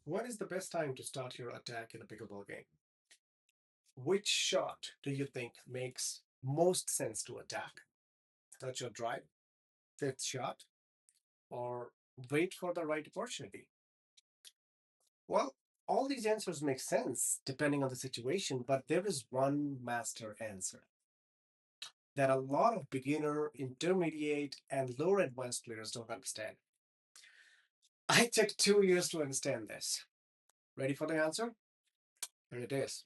When is the best time to start your attack in a pickleball game? Which shot do you think makes most sense to attack? Touch or drive, fifth shot, or wait for the right opportunity? Well, all these answers make sense depending on the situation, but there is one master answer that a lot of beginner, intermediate, and lower advanced players don't understand. I took 2 years to understand this. Ready for the answer? Here it is: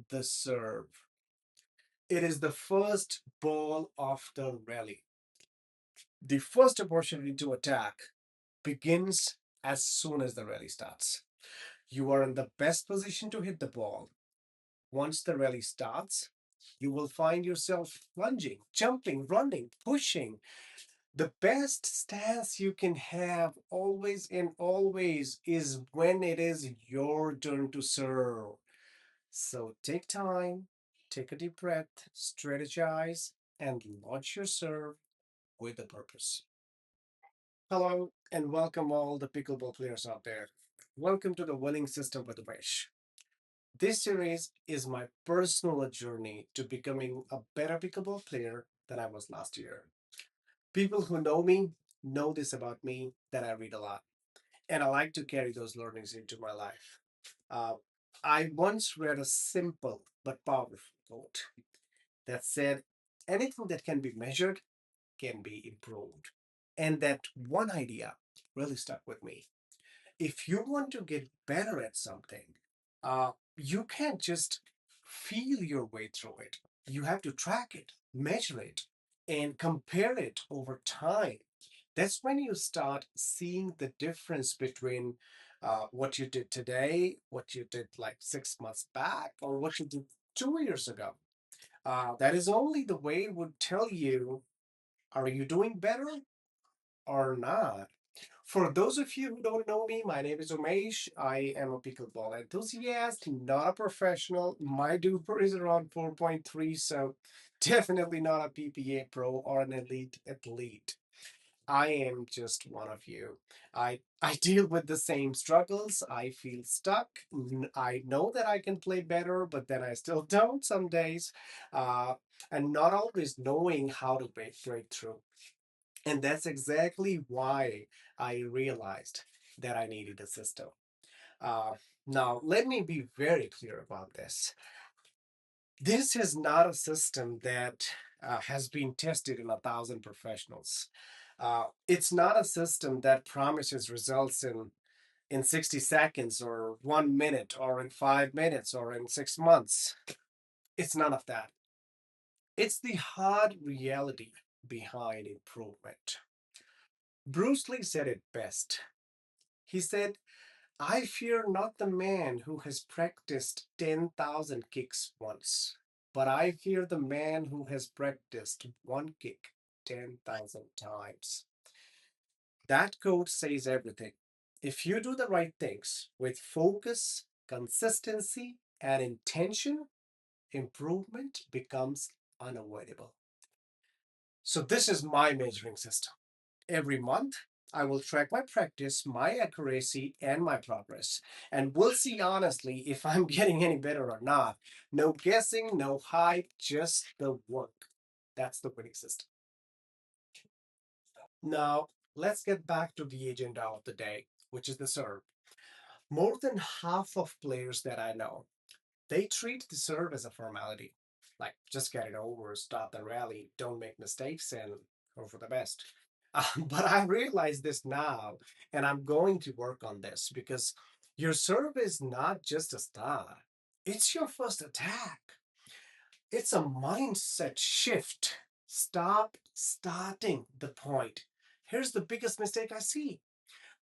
the serve. It is the first ball of the rally. The first opportunity to attack begins as soon as the rally starts. You are in the best position to hit the ball. Once the rally starts, you will find yourself lunging, jumping, running, pushing. The best stance you can have always and always is when it is your turn to serve. So take time, take a deep breath, strategize, and launch your serve with a purpose. Hello, and welcome all the pickleball players out there. Welcome to the Winning System with Umesh. This series is my personal journey to becoming a better pickleball player than I was last year. People who know me know this about me, that I read a lot, and I like to carry those learnings into my life. Uh, I once read a simple but powerful quote that said, anything that can be measured can be improved. And that one idea really stuck with me. If you want to get better at something, you can't just feel your way through it. You have to track it, measure it, and compare it over time. That's when you start seeing the difference between what you did today, what you did like 6 months back, or what you did 2 years ago. That is only the way it would tell you, are you doing better or not? For those of you who don't know me, my name is Umesh. I am a pickleball enthusiast, not a professional. My duper is around 4.3, so definitely not a PPA pro or an elite athlete. I am just one of you. I deal with the same struggles. I feel stuck. I know that I can play better, but then I still don't some days. Uh, and not always knowing how to break through. And that's exactly why I realized that I needed a system. Uh, Now, let me be very clear about this. This is not a system that has been tested in 1,000 professionals. It's not a system that promises results in 60 seconds or 1 minute or in 5 minutes or in 6 months. It's none of that. It's the hard reality behind improvement. Bruce Lee said it best. He said, I fear not the man who has practiced 10,000 kicks once, but I fear the man who has practiced one kick 10,000 times. That quote says everything. If you do the right things with focus, consistency, and intention, improvement becomes unavoidable. So, this is my measuring system. Every month, I will track my practice, my accuracy, and my progress. And we'll see honestly if I'm getting any better or not. No guessing, no hype, just the work. That's the winning system. Now, let's get back to the agenda of the day, which is the serve. More than half of players that I know, they treat the serve as a formality. Like, just get it over, start the rally, don't make mistakes, and hope for the best. But I realize this now, and I'm going to work on this because your serve is not just a start, it's your first attack. It's a mindset shift. Stop starting the point. Here's the biggest mistake I see: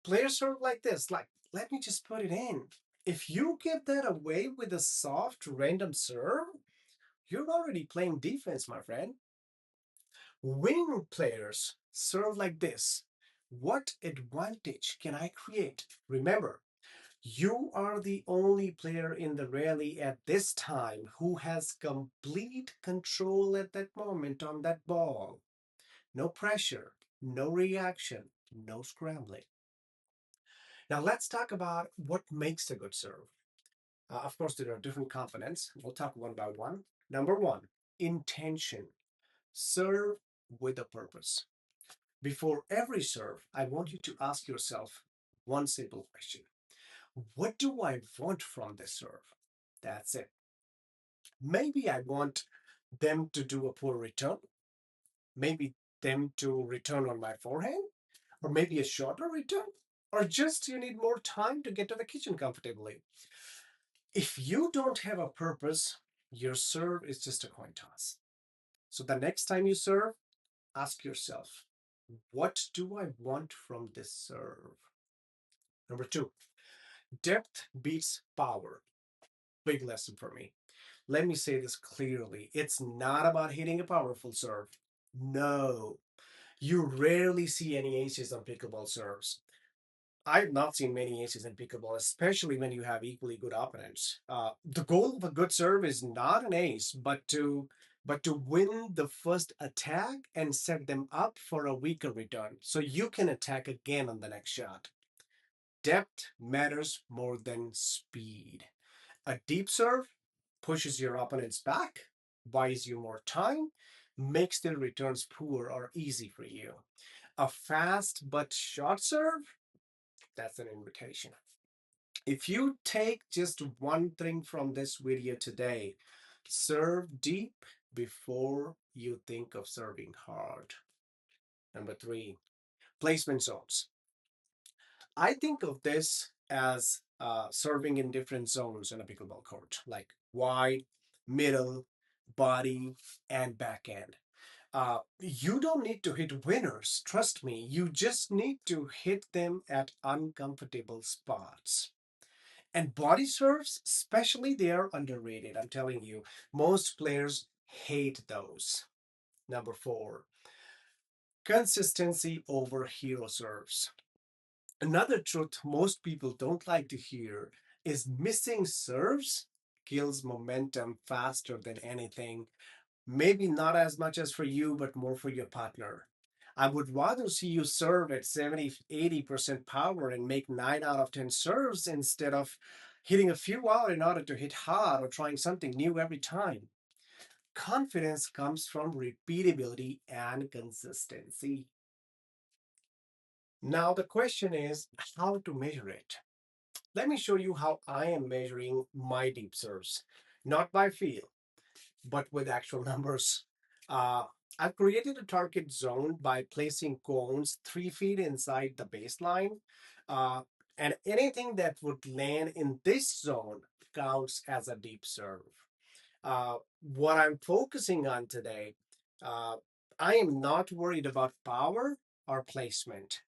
players serve like this, like, let me just put it in. If you give that away with a soft, random serve, you're already playing defense, my friend. Winning players serve like this. What advantage can I create? Remember, you are the only player in the rally at this time who has complete control at that moment on that ball. No pressure, no reaction, no scrambling. Now let's talk about what makes a good serve. Of course, there are different components. We'll talk one by one. Number one, intention. Serve with a purpose. Before every serve, I want you to ask yourself one simple question. What do I want from this serve? That's it. Maybe I want them to do a poor return. Maybe them to return on my forehand, or maybe a shorter return, or just you need more time to get to the kitchen comfortably. If you don't have a purpose, your serve is just a coin toss. So the next time you serve, ask yourself, what do I want from this serve? Number two, depth beats power. Big lesson for me. Let me say this clearly. It's not about hitting a powerful serve. No. You rarely see any aces on pickleball serves. I've not seen many aces in pickleball, especially when you have equally good opponents. The goal of a good serve is not an ace, but to win the first attack and set them up for a weaker return, so you can attack again on the next shot. Depth matters more than speed. A deep serve pushes your opponents back, buys you more time, makes their returns poor or easy for you. A fast but short serve, that's an invitation. If you take just one thing from this video today, serve deep before you think of serving hard. Number three, placement zones. I think of this as serving in different zones in a pickleball court, like wide, middle, body, and backhand. You don't need to hit winners, trust me. You just need to hit them at uncomfortable spots. And body serves, especially, they are underrated. I'm telling you, most players hate those. Number four, consistency over hero serves. Another truth most people don't like to hear is missing serves kills momentum faster than anything. Maybe not as much as for you, but more for your partner. I would rather see you serve at 70, 80% power and make 9 out of 10 serves instead of hitting a few out in order to hit hard or trying something new every time. Confidence comes from repeatability and consistency. Now, the question is how to measure it. Let me show you how I am measuring my deep serves, not by feel, but with actual numbers. Uh, I've created a target zone by placing cones 3 feet inside the baseline. Uh, and anything that would land in this zone counts as a deep serve. What I'm focusing on today, uh, I am not worried about power or placement.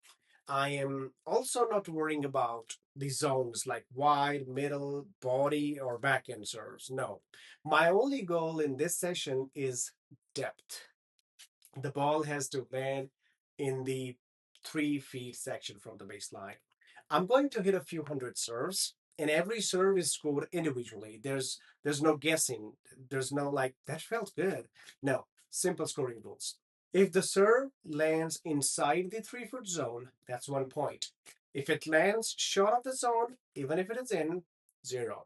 I am also not worrying about the zones like wide, middle, body, or back end serves. No. My only goal in this session is depth. The ball has to land in the 3 feet section from the baseline. I'm going to hit a few hundred serves, and every serve is scored individually. There's no guessing. There's no like that felt good. No, simple scoring rules. If the serve lands inside the 3 foot zone, that's 1 point. If it lands short of the zone, even if it is in, zero.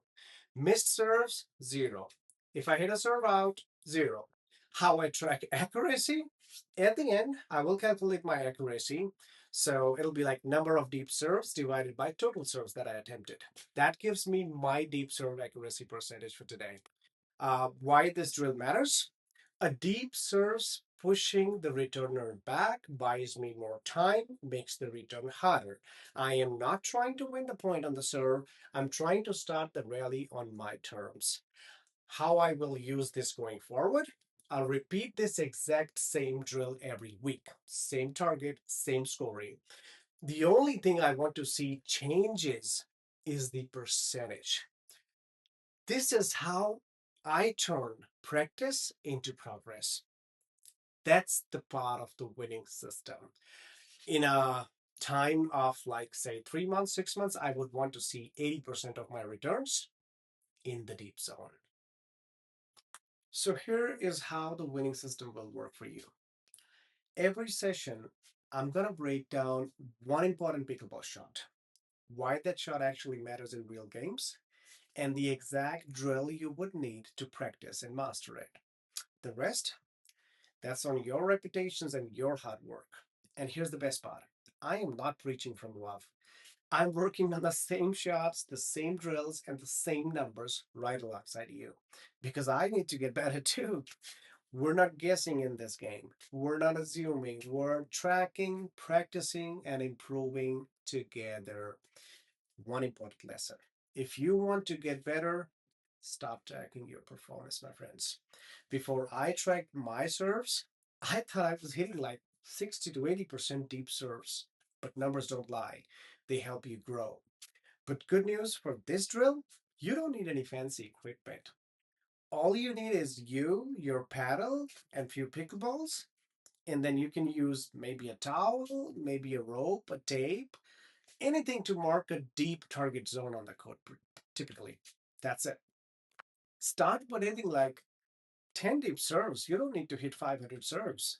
Missed serves, zero. If I hit a serve out, zero. How I track accuracy? At the end, I will calculate my accuracy. So it'll be like number of deep serves divided by total serves that I attempted. That gives me my deep serve accuracy percentage for today. Why this drill matters? A deep serves pushing the returner back buys me more time, makes the return harder. I am not trying to win the point on the serve. I'm trying to start the rally on my terms. How I will use this going forward? I'll repeat this exact same drill every week. Same target, same scoring. The only thing I want to see changes is the percentage. This is how I turn practice into progress. That's the part of the winning system. In a time of like say 3 months, 6 months, I would want to see 80% of my returns in the deep zone. So here is how the winning system will work for you. Every session, I'm gonna break down one important pickleball shot. why that shot actually matters in real games, and the exact drill you would need to practice and master it. The rest, that's on your reputations and your hard work. And here's the best part, I am not preaching from love. I'm working on the same shots, the same drills, and the same numbers right alongside you because I need to get better too. We're not guessing in this game. We're not assuming. We're tracking, practicing, and improving together. One important lesson. If you want to get better, stop tracking your performance, my friends. Before I tracked my serves, I thought I was hitting like 60 to 80% deep serves. But numbers don't lie, they help you grow. But good news for this drill, you don't need any fancy equipment. All you need is you, your paddle, and few pickleballs. And then you can use maybe a towel, maybe a rope, a tape, anything to mark a deep target zone on the court, typically. That's it. Start with anything like 10 deep serves. You don't need to hit 500 serves.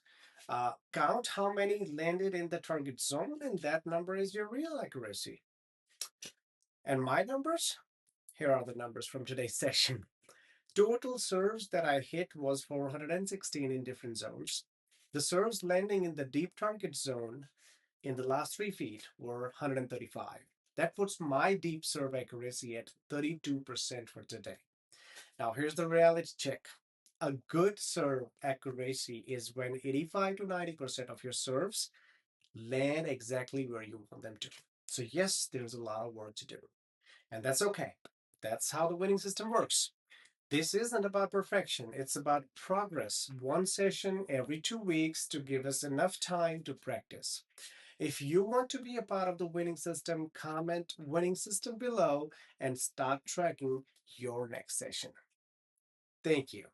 Count how many landed in the target zone, and that number is your real accuracy. And my numbers? Here are the numbers from today's session. Total serves that I hit was 416 in different zones. The serves landing in the deep target zone in the last 3 feet were 135. That puts my deep serve accuracy at 32% for today. Now, here's the reality check. A good serve accuracy is when 85 to 90% of your serves land exactly where you want them to. So, yes, there's a lot of work to do, and that's okay. That's how the winning system works. This isn't about perfection, it's about progress. One session every 2 weeks to give us enough time to practice. If you want to be a part of the winning system, comment winning system below and start tracking your next session. Thank you.